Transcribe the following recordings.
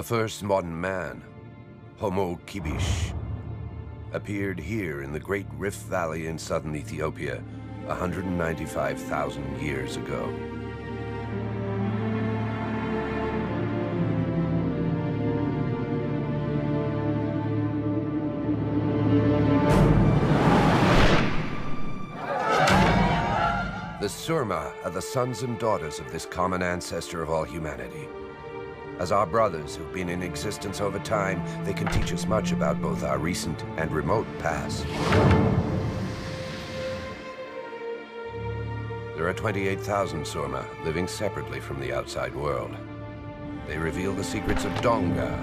The first modern man, Homo kibish, appeared here in the Great Rift Valley in southern Ethiopia 195,000 years ago. The Surma are the sons and daughters of this common ancestor of all humanity. As our brothers who've been in existence over time, they can teach us much about both our recent and remote past. There are 28,000 Surma living separately from the outside world. They reveal the secrets of Donga.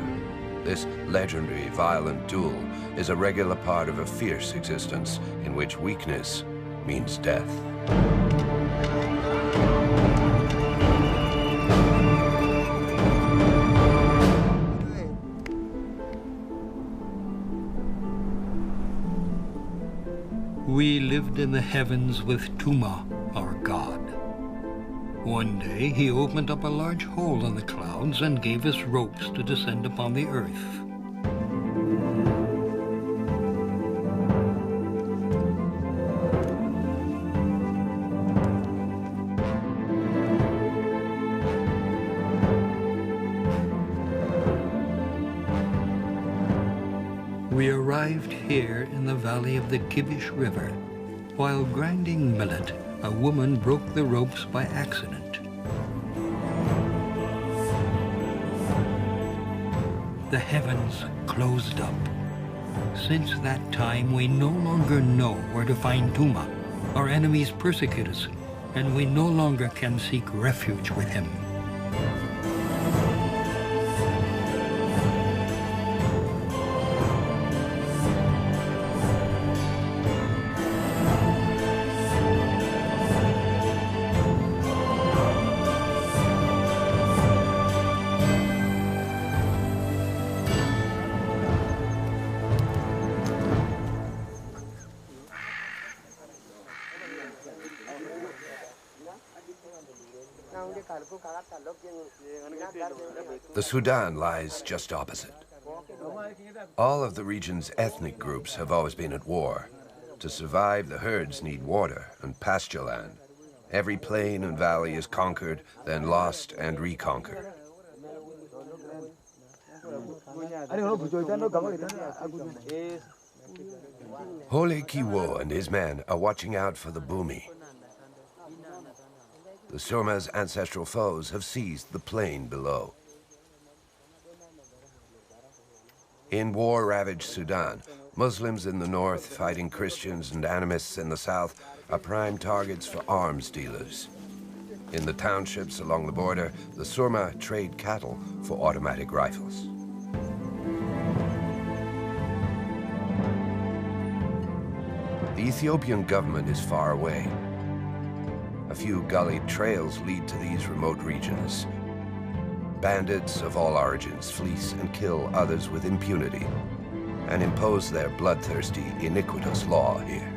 This legendary violent duel is a regular part of a fierce existence in which weakness means death. We lived in the heavens with Tuma, our god. One day he opened up a large hole in the clouds and gave us ropes to descend upon the earth. We arrived here in the valley of the Kibish River. While grinding millet, a woman broke the ropes by accident. The heavens closed up. Since that time, we no longer know where to find Tuma. Our enemies persecute us, and we no longer can seek refuge with him. The Sudan lies just opposite. All of the region's ethnic groups have always been at war. To survive, the herds need water and pasture land. Every plain and valley is conquered, then lost and reconquered. Hole Kiwo and his men are watching out for the Bumi. The Surma's ancestral foes have seized the plain below. In war-ravaged Sudan, Muslims in the north fighting Christians and animists in the south are prime targets for arms dealers. In the townships along the border, the Surma trade cattle for automatic rifles. The Ethiopian government is far away. A few gullied trails lead to these remote regions. Bandits of all origins fleece and kill others with impunity and impose their bloodthirsty, iniquitous law here.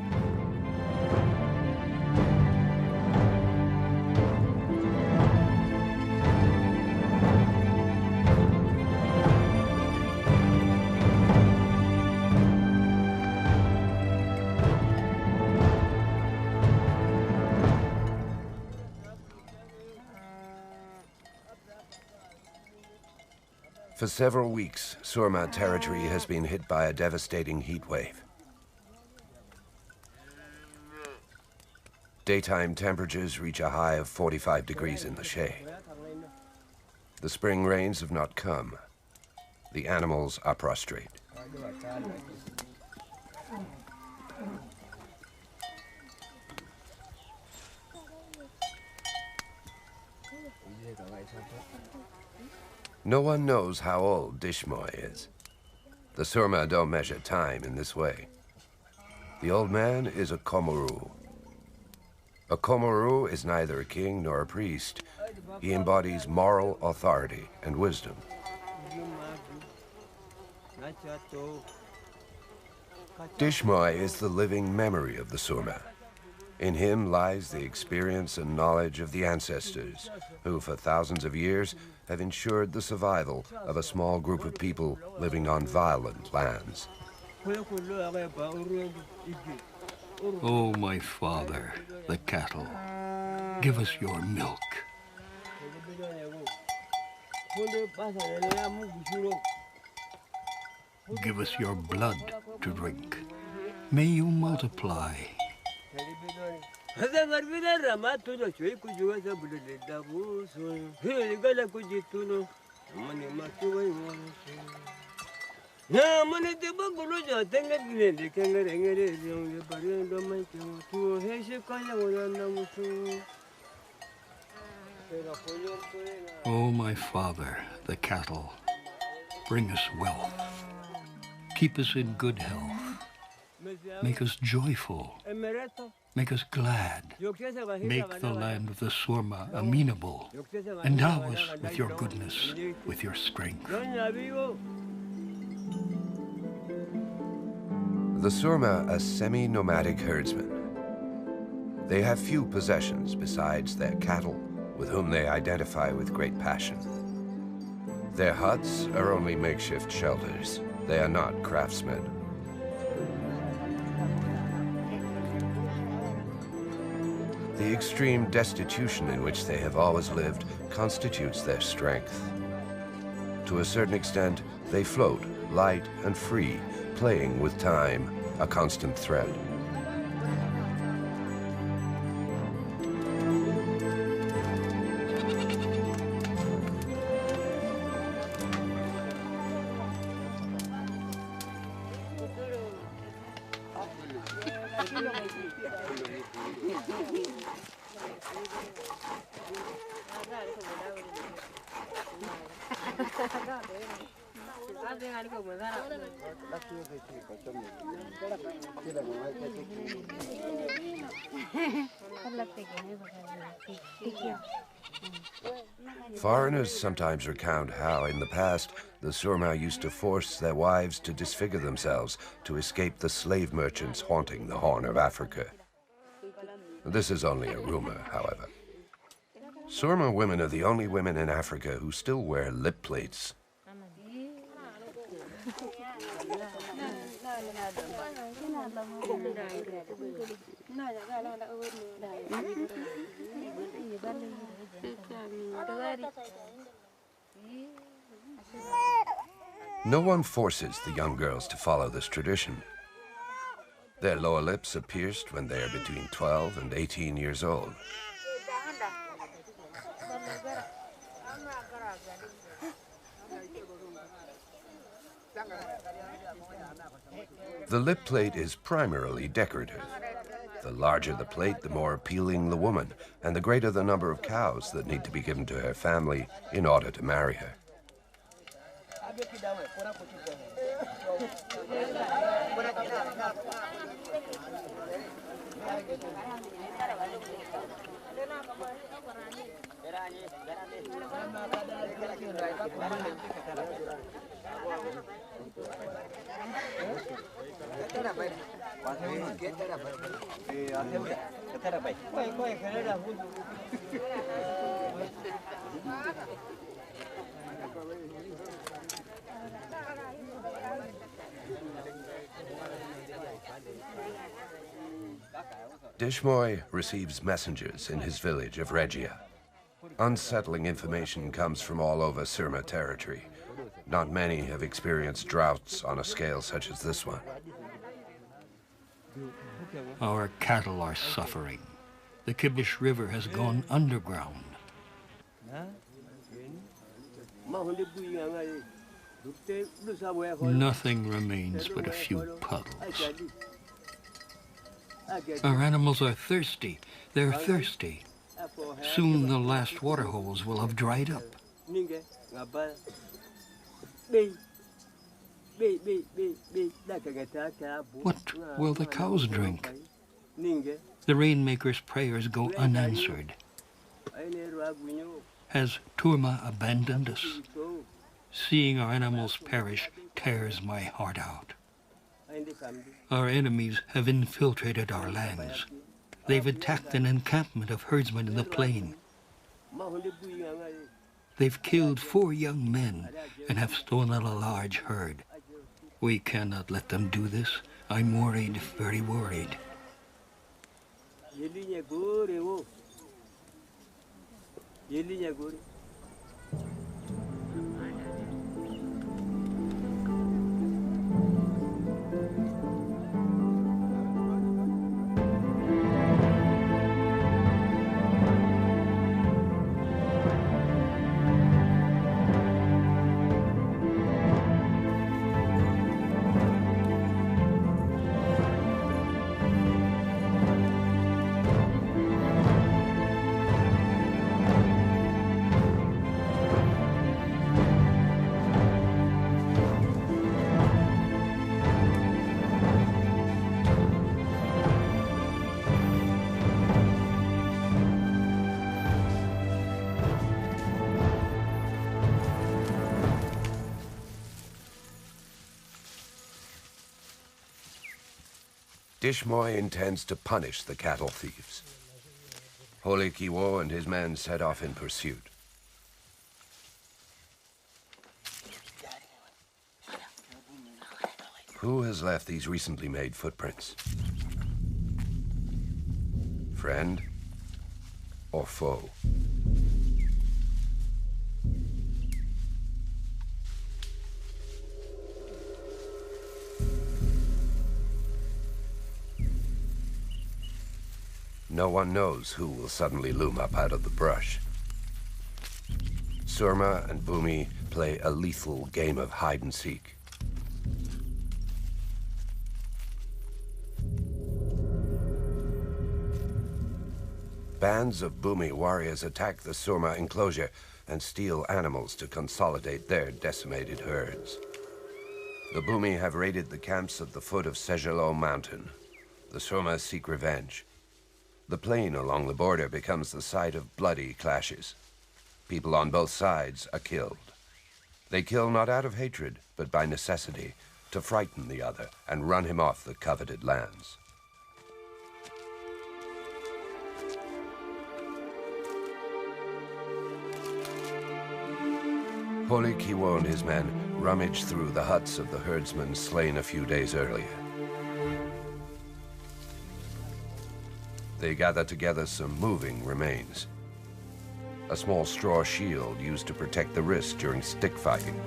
For several weeks, Surma territory has been hit by a devastating heat wave. Daytime temperatures reach a high of 45 degrees in the shade. The spring rains have not come. The animals are prostrate. No one knows how old Dishmoy is. The Surma don't measure time in this way. The old man is a Komoru. A Komoru is neither a king nor a priest. He embodies moral authority and wisdom. Dishmoy is the living memory of the Surma. In him lies the experience and knowledge of the ancestors, who for thousands of years have ensured the survival of a small group of people living on violent lands. Oh, my father, the cattle, give us your milk. Give us your blood to drink. May you multiply. Oh, my father, the cattle, bring us wealth. Keep us in good health. Make us joyful. Make us glad. Make the land of the Surma amenable. Endow us with your goodness, with your strength. The Surma are semi-nomadic herdsmen. They have few possessions besides their cattle, with whom they identify with great passion. Their huts are only makeshift shelters. They are not craftsmen. The extreme destitution in which they have always lived constitutes their strength. To a certain extent, they float, light and free, playing with time, a constant thread. Foreigners sometimes recount how, in the past, the Surma used to force their wives to disfigure themselves to escape the slave merchants haunting the Horn of Africa. This is only a rumor, however. Surma women are the only women in Africa who still wear lip plates. No one forces the young girls to follow this tradition. Their lower lips are pierced when they are between 12 and 18 years old. The lip plate is primarily decorative. The larger the plate, the more appealing the woman, and the greater the number of cows that need to be given to her family in order to marry her. Dishmoy receives messengers in his village of Regia. Unsettling information comes from all over Surma territory. Not many have experienced droughts on a scale such as this one. Our cattle are suffering. The Kibish River has gone underground. Nothing remains but a few puddles. Our animals are thirsty. They're thirsty. Soon the last water holes will have dried up. What will the cows drink? The rainmaker's prayers go unanswered. Has Turma abandoned us? Seeing our animals perish tears my heart out. Our enemies have infiltrated our lands. They've attacked an encampment of herdsmen in the plain. They've killed 4 young men and have stolen a large herd. We cannot let them do this. I'm worried, very worried. Dishmoy intends to punish the cattle thieves. Holy Kiwo and his men set off in pursuit. Who has left these recently made footprints? Friend or foe? No one knows who will suddenly loom up out of the brush. Surma and Bumi play a lethal game of hide-and-seek. Bands of Bumi warriors attack the Surma enclosure and steal animals to consolidate their decimated herds. The Bumi have raided the camps at the foot of Sejalo Mountain. The Surma seek revenge. The plain along the border becomes the site of bloody clashes. People on both sides are killed. They kill not out of hatred, but by necessity, to frighten the other and run him off the coveted lands. Holy Kiwo and his men rummage through the huts of the herdsmen slain a few days earlier. They gather together some moving remains. A small straw shield used to protect the wrist during stick fighting.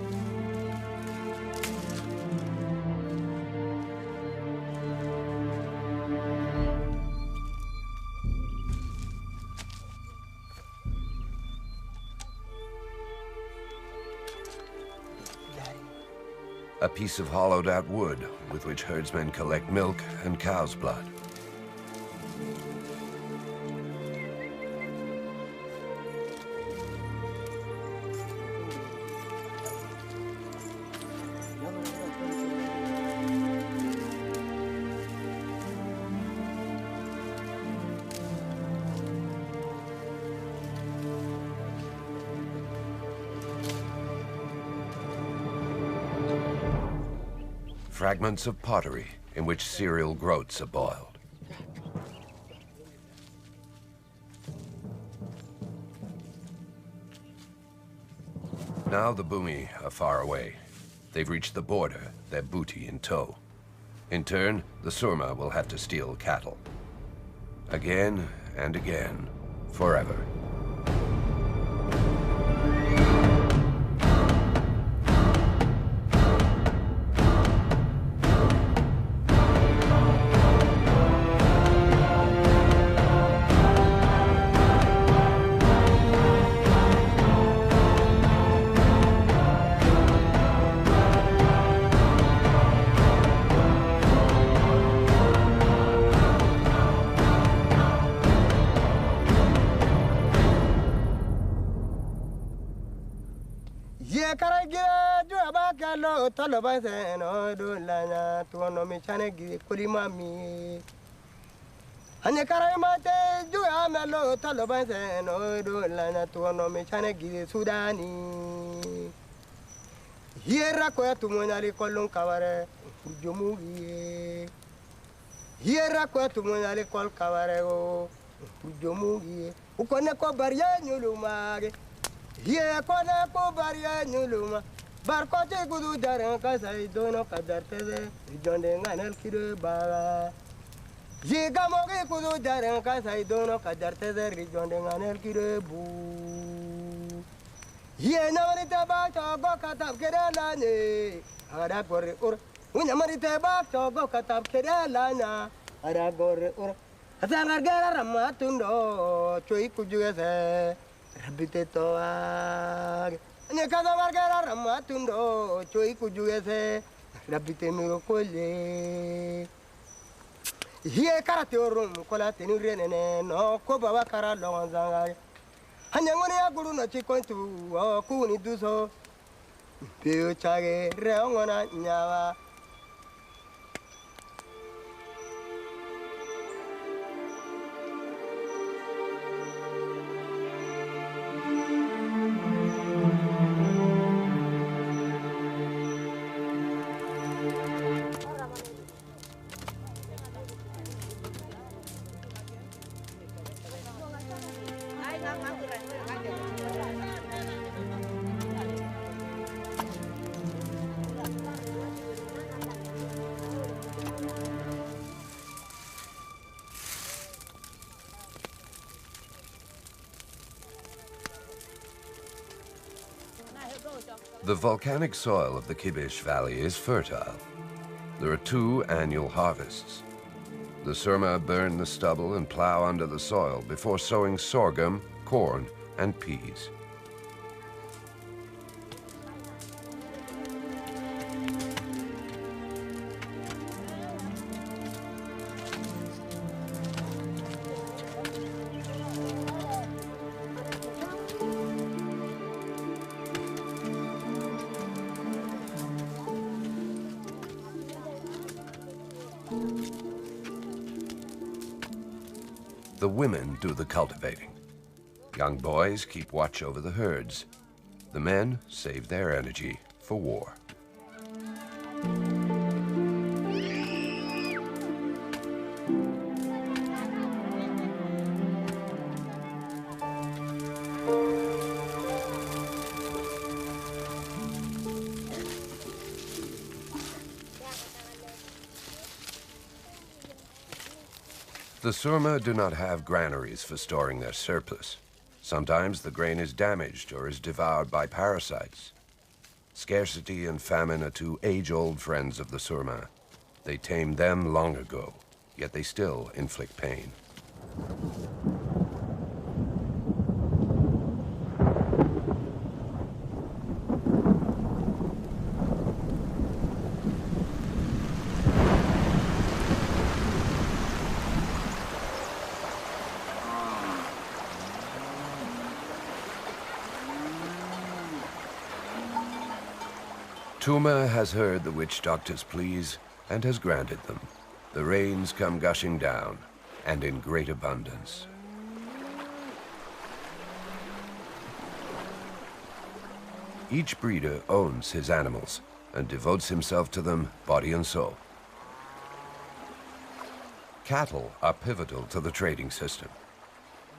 A piece of hollowed-out wood with which herdsmen collect milk and cow's blood. Fragments of pottery in which cereal groats are boiled. Now the Bumi are far away. They've reached the border, their booty in tow. In turn, the Surma will have to steal cattle. Again and again, forever. Hiera kwa tumunale kol kawarego. Ujomugi. Ukone ko barya nyulumage. Hiera kone ko barya nyuluma. Barkote kudu daran kasai dono kadarteze. Jonde nganel kire baga. Yiga mogi kudu daran kasai dono kadarteze. Jonde nganel kire bu. Ye namarite ba chogo katab kerelane. Ada gore ur. Unyamarite ba chogo katab kerelana. Ada gore ur. Asangar gara ramatundo. Choi kujugese. Rabite toag. Nye kasangar gara ramatundo. Choi kujugese. Rabite miro kole. Ye karate orum kola tenu renene no ko baba kara lonzanga. Hanyangone ya guru na chikontu o kuni duso. Pio chage reongona nyawa. The volcanic soil of the Kibish Valley is fertile. There are 2 annual harvests. The Surma burn the stubble and plow under the soil before sowing sorghum, corn, and peas. The women do the cultivating. Young boys keep watch over the herds. The men save their energy for war. The Surma do not have granaries for storing their surplus. Sometimes the grain is damaged or is devoured by parasites. Scarcity and famine are 2 age-old friends of the Surma. They tamed them long ago, yet they still inflict pain. Tuma has heard the witch doctor's pleas and has granted them. The rains come gushing down, and in great abundance. Each breeder owns his animals and devotes himself to them body and soul. Cattle are pivotal to the trading system.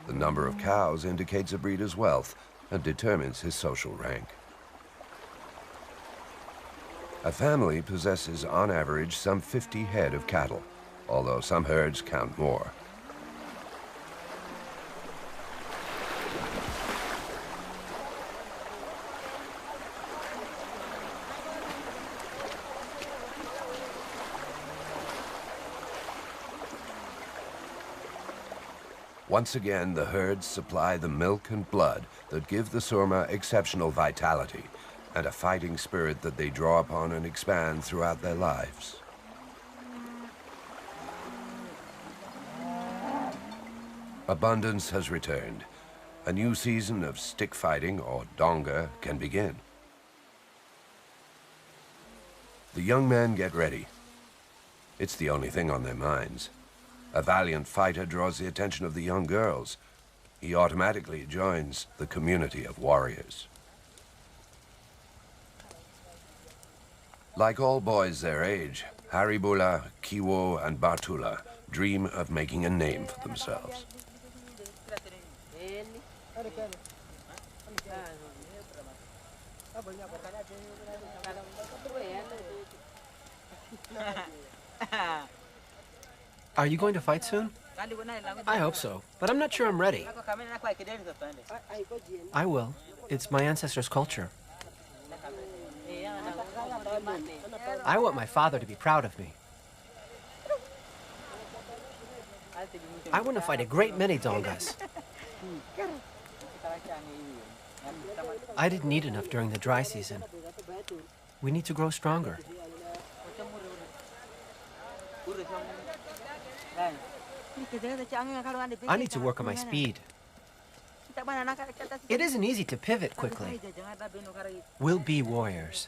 The number of cows indicates a breeder's wealth and determines his social rank. A family possesses, on average, some 50 head of cattle, although some herds count more. Once again, the herds supply the milk and blood that give the Surma exceptional vitality and a fighting spirit that they draw upon and expand throughout their lives. Abundance has returned. A new season of stick fighting, or donga, can begin. The young men get ready. It's the only thing on their minds. A valiant fighter draws the attention of the young girls. He automatically joins the community of warriors. Like all boys their age, Haribula, Kiwo, and Batula dream of making a name for themselves. Are you going to fight soon? I hope so, but I'm not sure I'm ready. I will. It's my ancestors' culture. I want my father to be proud of me. I want to fight a great many Dongas. I didn't eat enough during the dry season. We need to grow stronger. I need to work on my speed. It isn't easy to pivot quickly. We'll be warriors.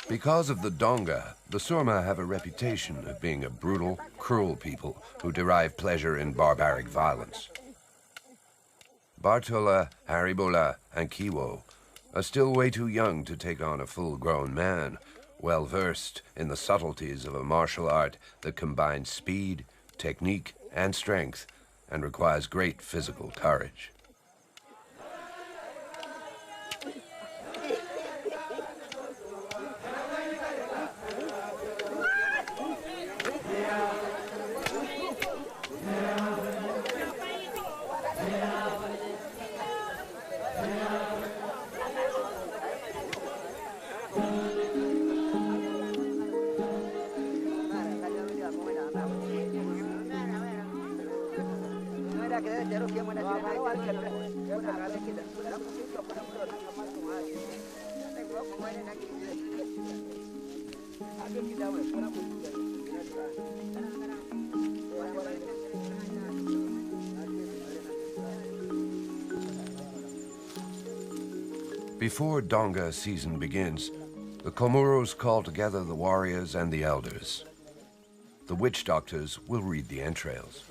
Because of the Donga, the Surma have a reputation of being a brutal, cruel people who derive pleasure in barbaric violence. Bartola, Haribula, and Kiwo are still way too young to take on a full-grown man, well-versed in the subtleties of a martial art that combines speed, technique, and strength, and requires great physical courage. Before Donga season begins, the Komuros call together the warriors and the elders. The witch doctors will read the entrails.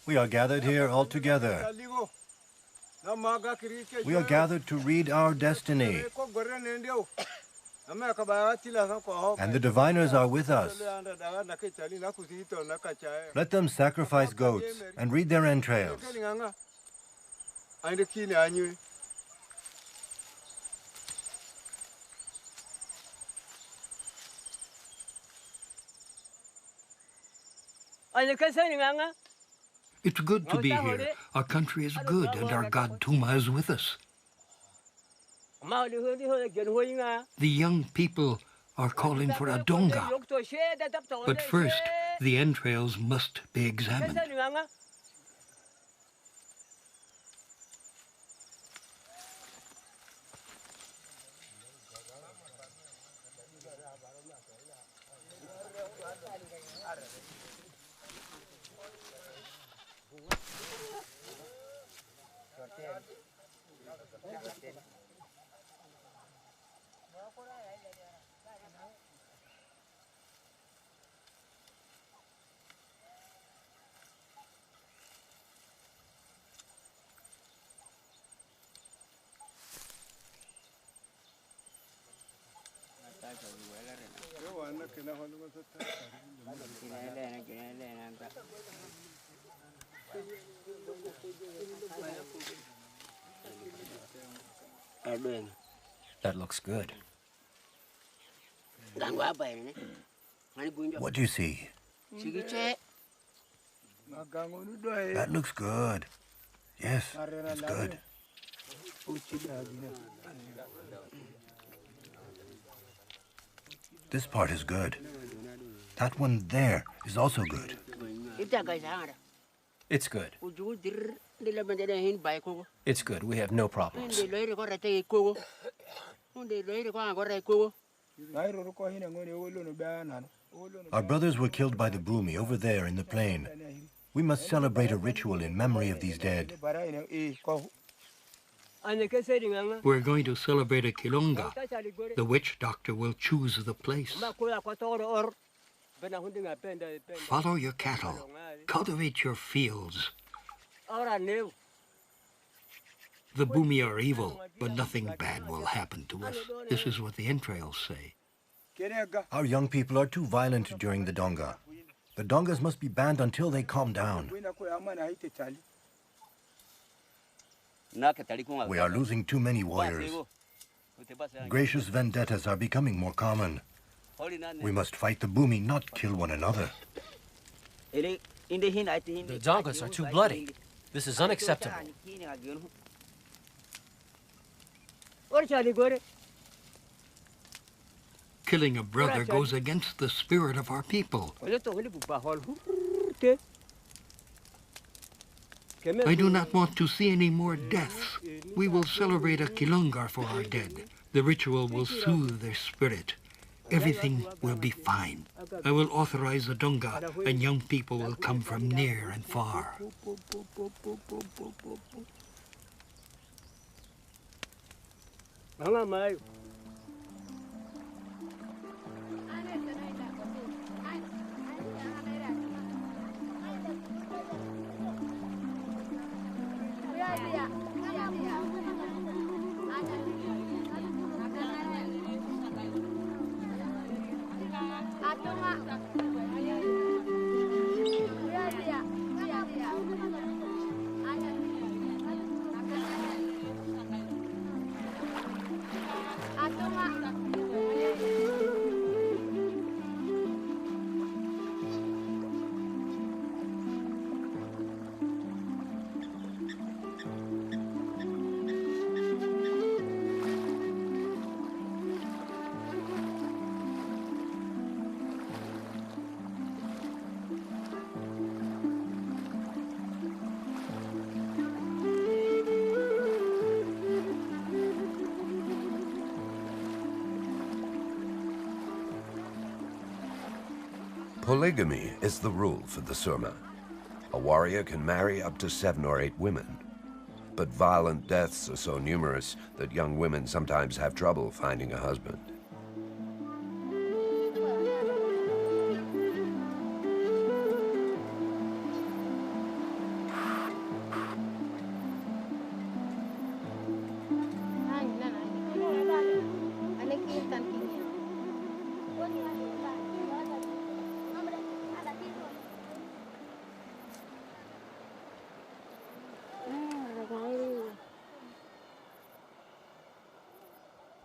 We are gathered here all together. We are gathered to read our destiny. And the diviners are with us. Let them sacrifice goats and read their entrails. It's good to be here. Our country is good, and our god Tuma is with us. The young people are calling for a donga. But first, the entrails must be examined. That looks good. What do you see? That looks good. Yes, it's good. This part is good. That one there is also good. It's good. It's good. We have no problems. Our brothers were killed by the Brumi over there in the plain. We must celebrate a ritual in memory of these dead. We're going to celebrate a Kilunga. The witch doctor will choose the place. Follow your cattle. Cultivate your fields. The Bumi are evil, but nothing bad will happen to us. This is what the entrails say. Our young people are too violent during the Donga. The Dongas must be banned until they calm down. We are losing too many warriors. Gracious vendettas are becoming more common. We must fight the Bumi, not kill one another. The Dongas are too bloody. This is unacceptable. Killing a brother goes against the spirit of our people. I do not want to see any more deaths. We will celebrate a Kilungar for our dead. The ritual will soothe their spirit. Everything will be fine. I will authorize a Dunga, and young people will come from near and far. Polygamy is the rule for the Surma. A warrior can marry up to 7 or 8 women. But violent deaths are so numerous that young women sometimes have trouble finding a husband.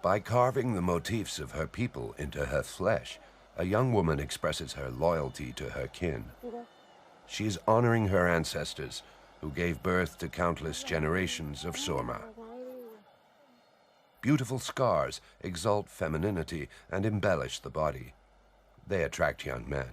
By carving the motifs of her people into her flesh, a young woman expresses her loyalty to her kin. She is honoring her ancestors, who gave birth to countless generations of Surma. Beautiful scars exalt femininity and embellish the body. They attract young men.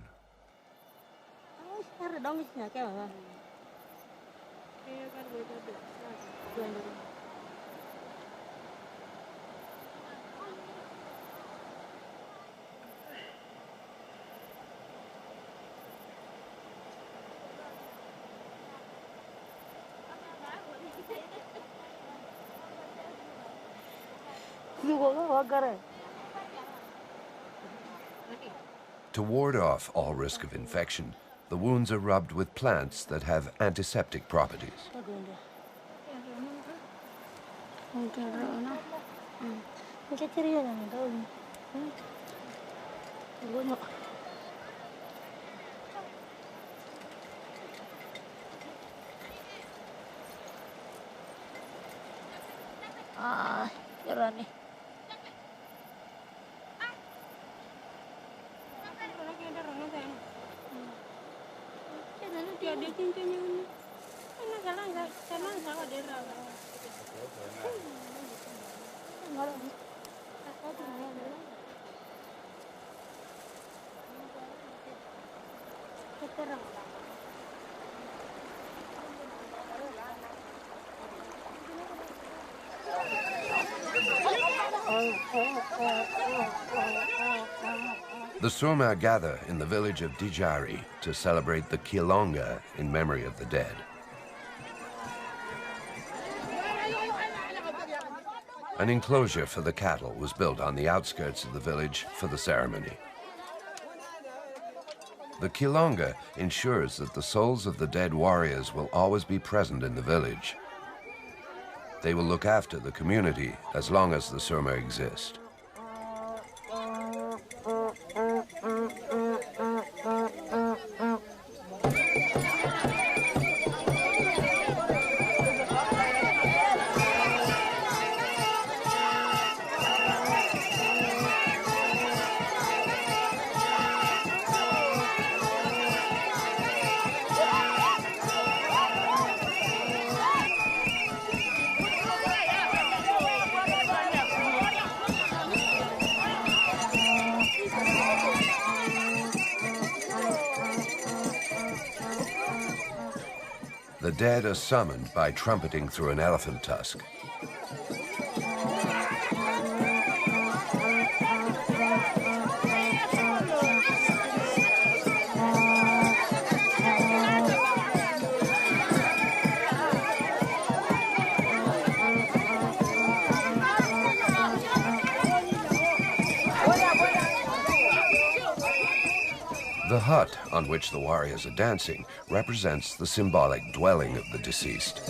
To ward off all risk of infection, the wounds are rubbed with plants that have antiseptic properties. The Surma gather in the village of Dijari to celebrate the Kilonga in memory of the dead. An enclosure for the cattle was built on the outskirts of the village for the ceremony. The Kilonga ensures that the souls of the dead warriors will always be present in the village. They will look after the community as long as the Surma exist. The dead are summoned by trumpeting through an elephant tusk. The hut on which the warriors are dancing represents the symbolic dwelling of the deceased.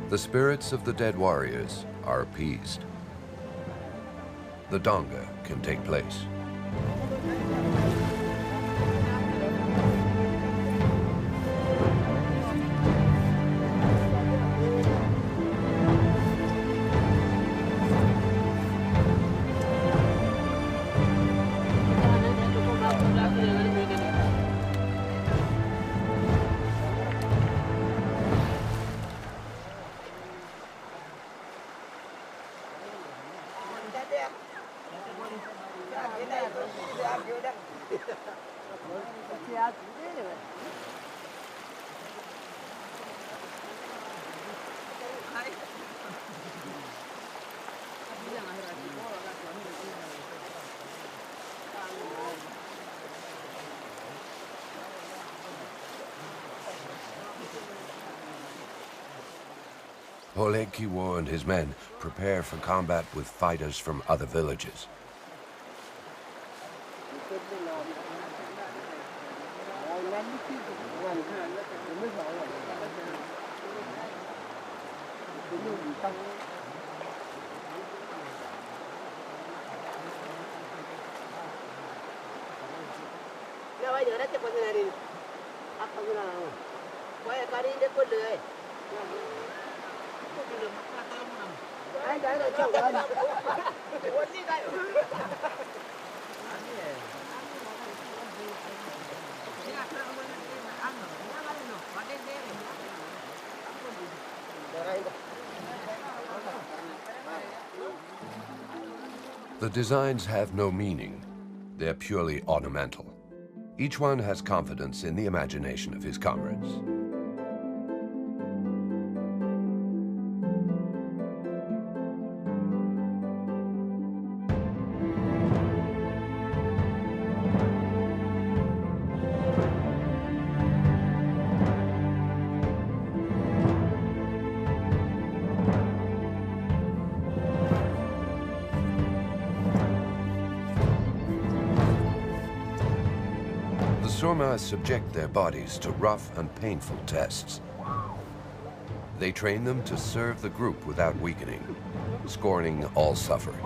The spirits of the dead warriors are appeased. The donga can take place. Oleg Kiwo and his men prepare for combat with fighters from other villages. The designs have no meaning. They're purely ornamental. Each one has confidence in the imagination of his comrades. Surma subject their bodies to rough and painful tests. They train them to serve the group without weakening, scorning all suffering.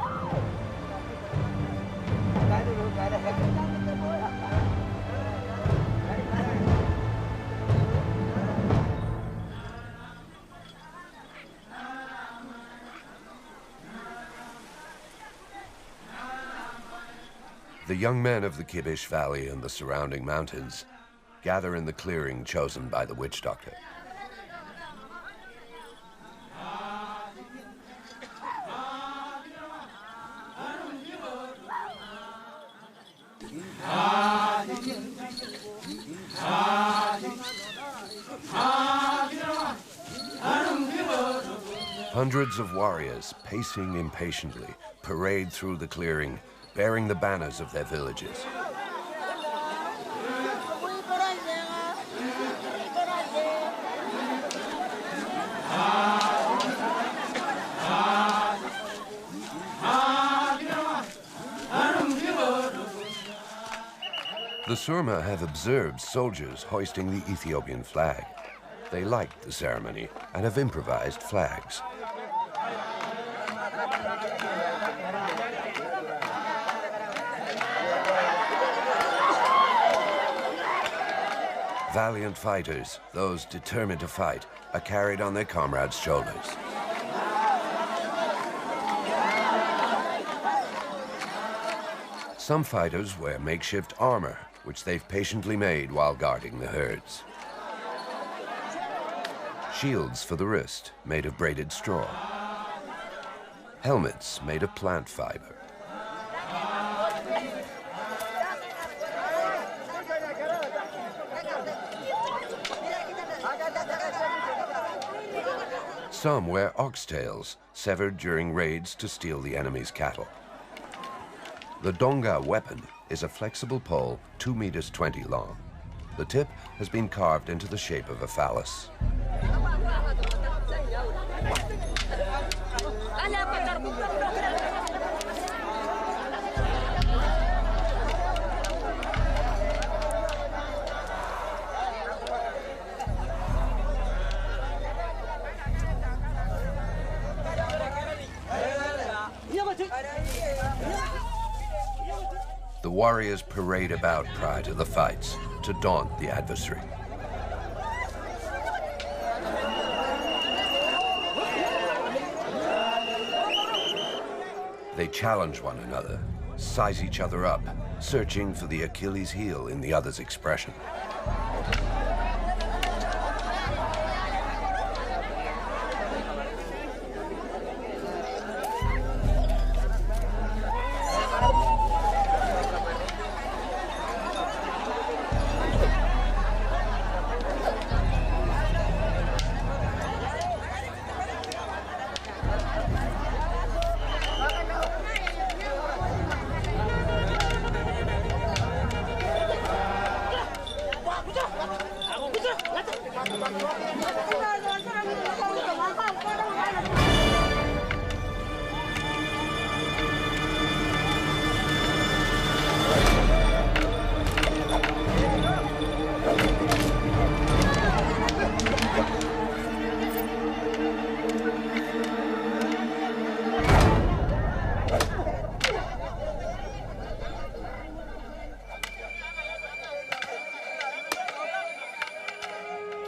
The young men of the Kibish Valley and the surrounding mountains gather in the clearing chosen by the witch doctor. Hundreds of warriors, pacing impatiently, parade through the clearing, bearing the banners of their villages. The Surma have observed soldiers hoisting the Ethiopian flag. They liked the ceremony and have improvised flags. Valiant fighters, those determined to fight, are carried on their comrades' shoulders. Some fighters wear makeshift armor, which they've patiently made while guarding the herds. Shields for the wrist, made of braided straw. Helmets made of plant fiber. Some wear oxtails, severed during raids to steal the enemy's cattle. The donga weapon is a flexible pole 2 meters 20 long. The tip has been carved into the shape of a phallus. The warriors parade about prior to the fights to daunt the adversary. They challenge one another, size each other up, searching for the Achilles heel in the other's expression.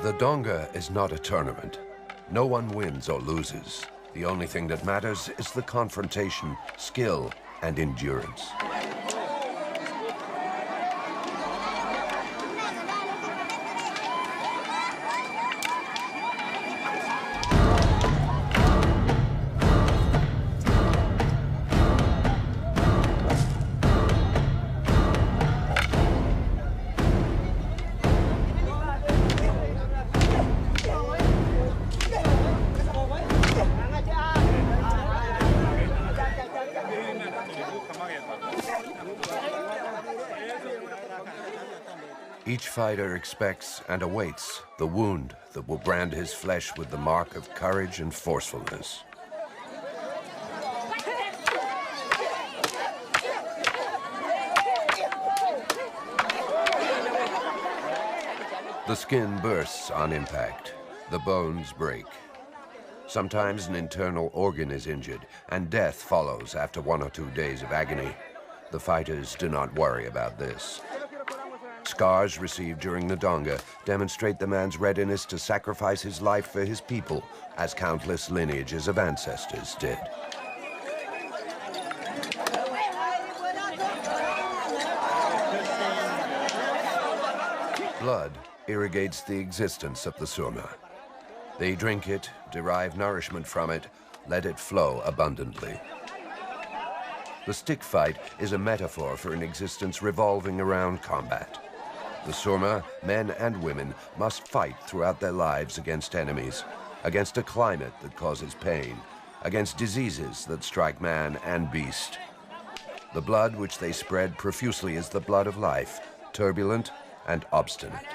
The donga is not a tournament. No one wins or loses. The only thing that matters is the confrontation, skill, and endurance. Each fighter expects and awaits the wound that will brand his flesh with the mark of courage and forcefulness. The skin bursts on impact. The bones break. Sometimes an internal organ is injured, and death follows after 1 or 2 days of agony. The fighters do not worry about this. Scars received during the Donga demonstrate the man's readiness to sacrifice his life for his people, as countless lineages of ancestors did. Blood irrigates the existence of the Surma. They drink it, derive nourishment from it, let it flow abundantly. The stick fight is a metaphor for an existence revolving around combat. The Surma, men and women, must fight throughout their lives against enemies, against a climate that causes pain, against diseases that strike man and beast. The blood which they spread profusely is the blood of life, turbulent and obstinate.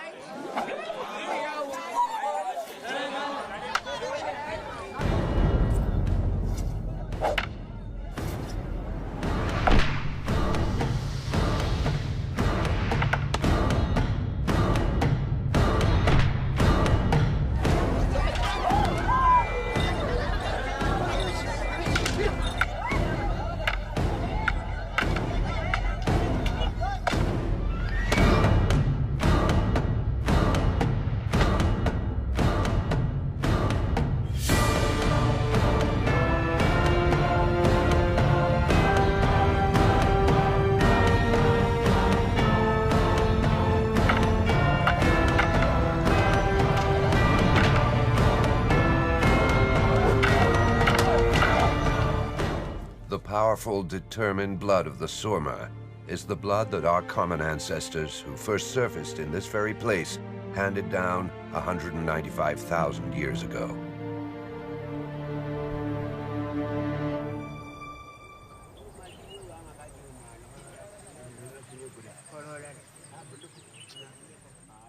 The powerful, determined blood of the Surma is the blood that our common ancestors, who first surfaced in this very place, handed down 195,000 years ago.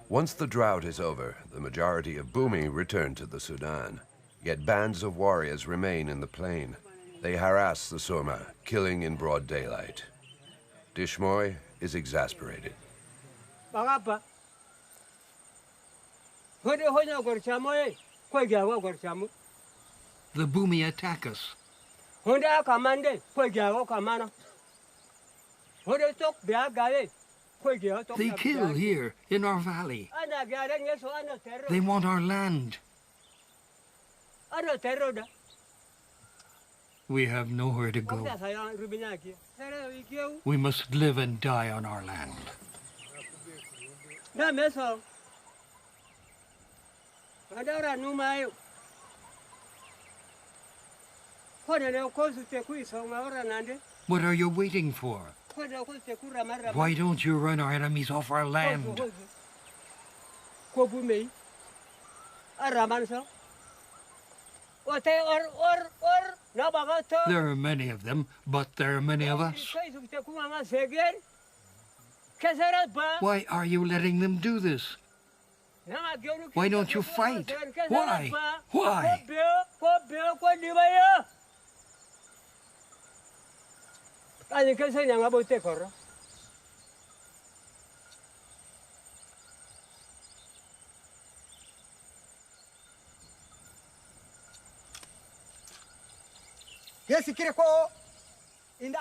Once the drought is over, the majority of Bumi return to the Sudan. Yet bands of warriors remain in the plain. They harass the Surma, killing in broad daylight. Dishmoy is exasperated. The Bumi attack us. They kill here, in our valley. They want our land. We have nowhere to go. We must live and die on our land. What are you waiting for? Why don't you run our enemies off our land? There are many of them, but there are many of us. Why are you letting them do this? Why don't you fight? Why? Why?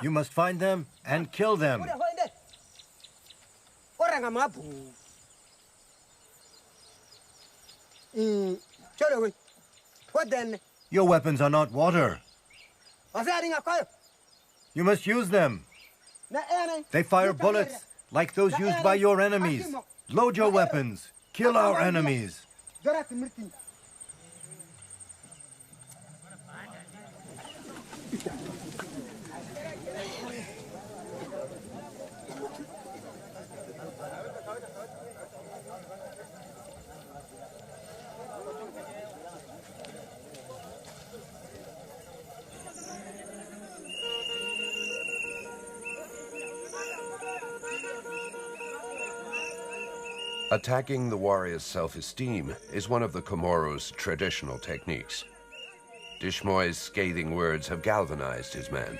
You must find them and kill them. Your weapons are not water. You must use them. They fire bullets like those used by your enemies. Load your weapons. Kill our enemies. Attacking the warrior's self-esteem is one of the Comoros' traditional techniques. Dishmoy's scathing words have galvanized his men.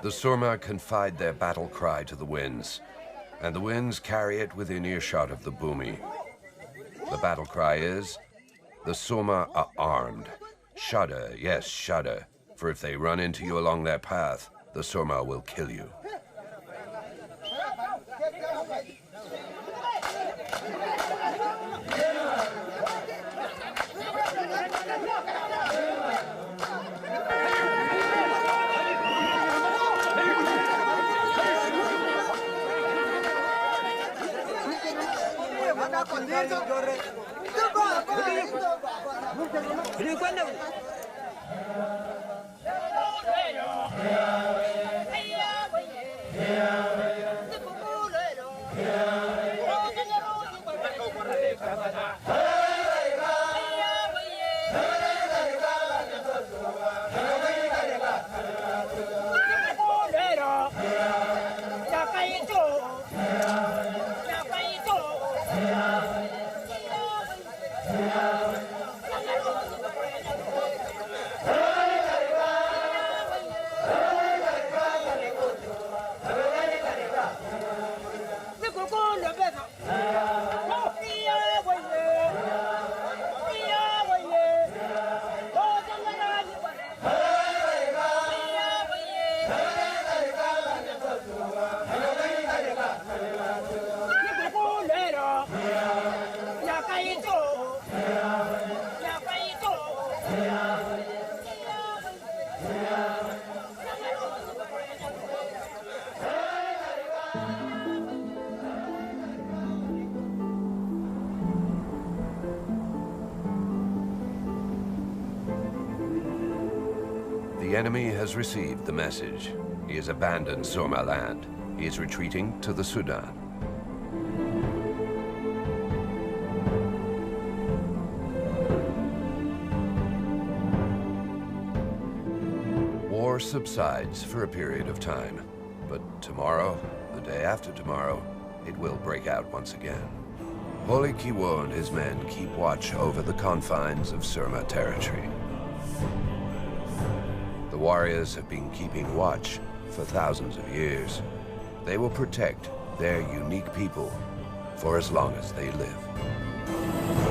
The Surma confide their battle cry to the winds, and the winds carry it within earshot of the Bumi. The battle cry is, the Surma are armed. Shudder, yes, shudder, for if they run into you along their path, the Surma will kill you. The enemy has received the message. He has abandoned Surma land. He is retreating to the Sudan. War subsides for a period of time, but tomorrow, the day after tomorrow, it will break out once again. Holy Kiwo and his men keep watch over the confines of Surma territory. The warriors have been keeping watch for thousands of years. They will protect their unique people for as long as they live.